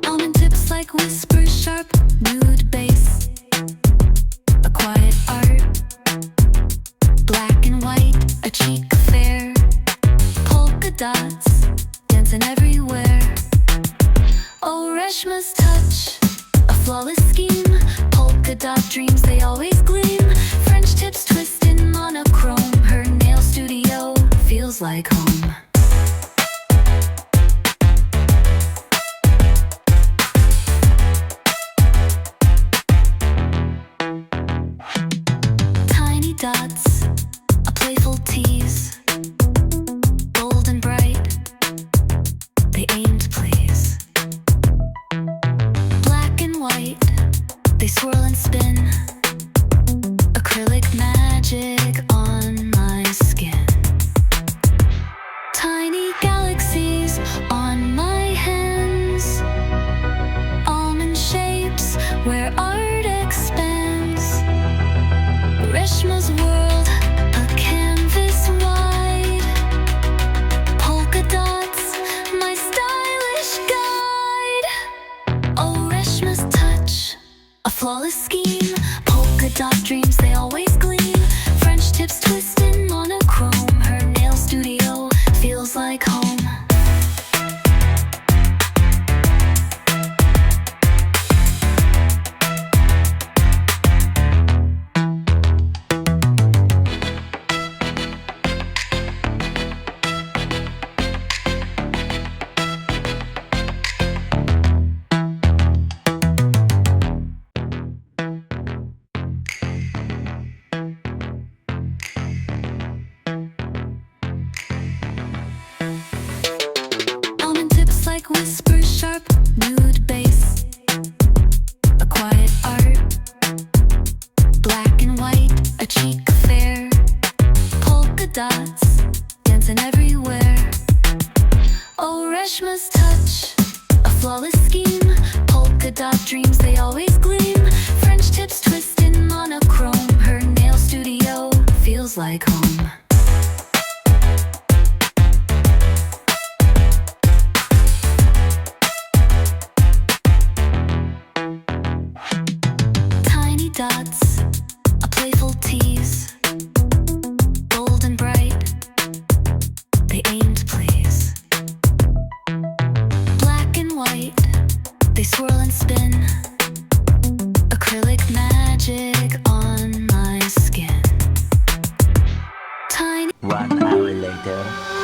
Almond tips like whispers, sharp, nude bass. A quiet art, black and white, a cheek affair. Polka dots, dancing everywhere. Oh, Reshma's touch, a flawless scheme. Polka dot dreams, they always gleam. French tips twist in monochrome. Her nail studio feels like home. Tiny dots, a playful tease. Bold and bright, they aim to please. Black and white, they swirl and spin. Acrylic magic on my skin. Tiny galaxies on my hands. Almond shapes where art expands. Reshma's world, a canvas wide. Polka dots, my stylish guide. Oh, Reshma's touch, a flawless scheme. Polka dot dreams, they always gleam. French tips twist in monochrome. Her nail studio feels like home. Almond tips like whispers, sharp, nude bass. A quiet art, black and white, a cheek affair. Polka dots, dancing everywhere. Oh, Reshma's touch, a flawless scheme. Polka dot dreams, they always gleam. French tips twist in monochrome. Her nail studio feels like home. Tiny dots, a playful tease. Bold and bright, they aim to please. Black and white, they swirl and spin. Acrylic magic on my skin. Tiny 1 hour later.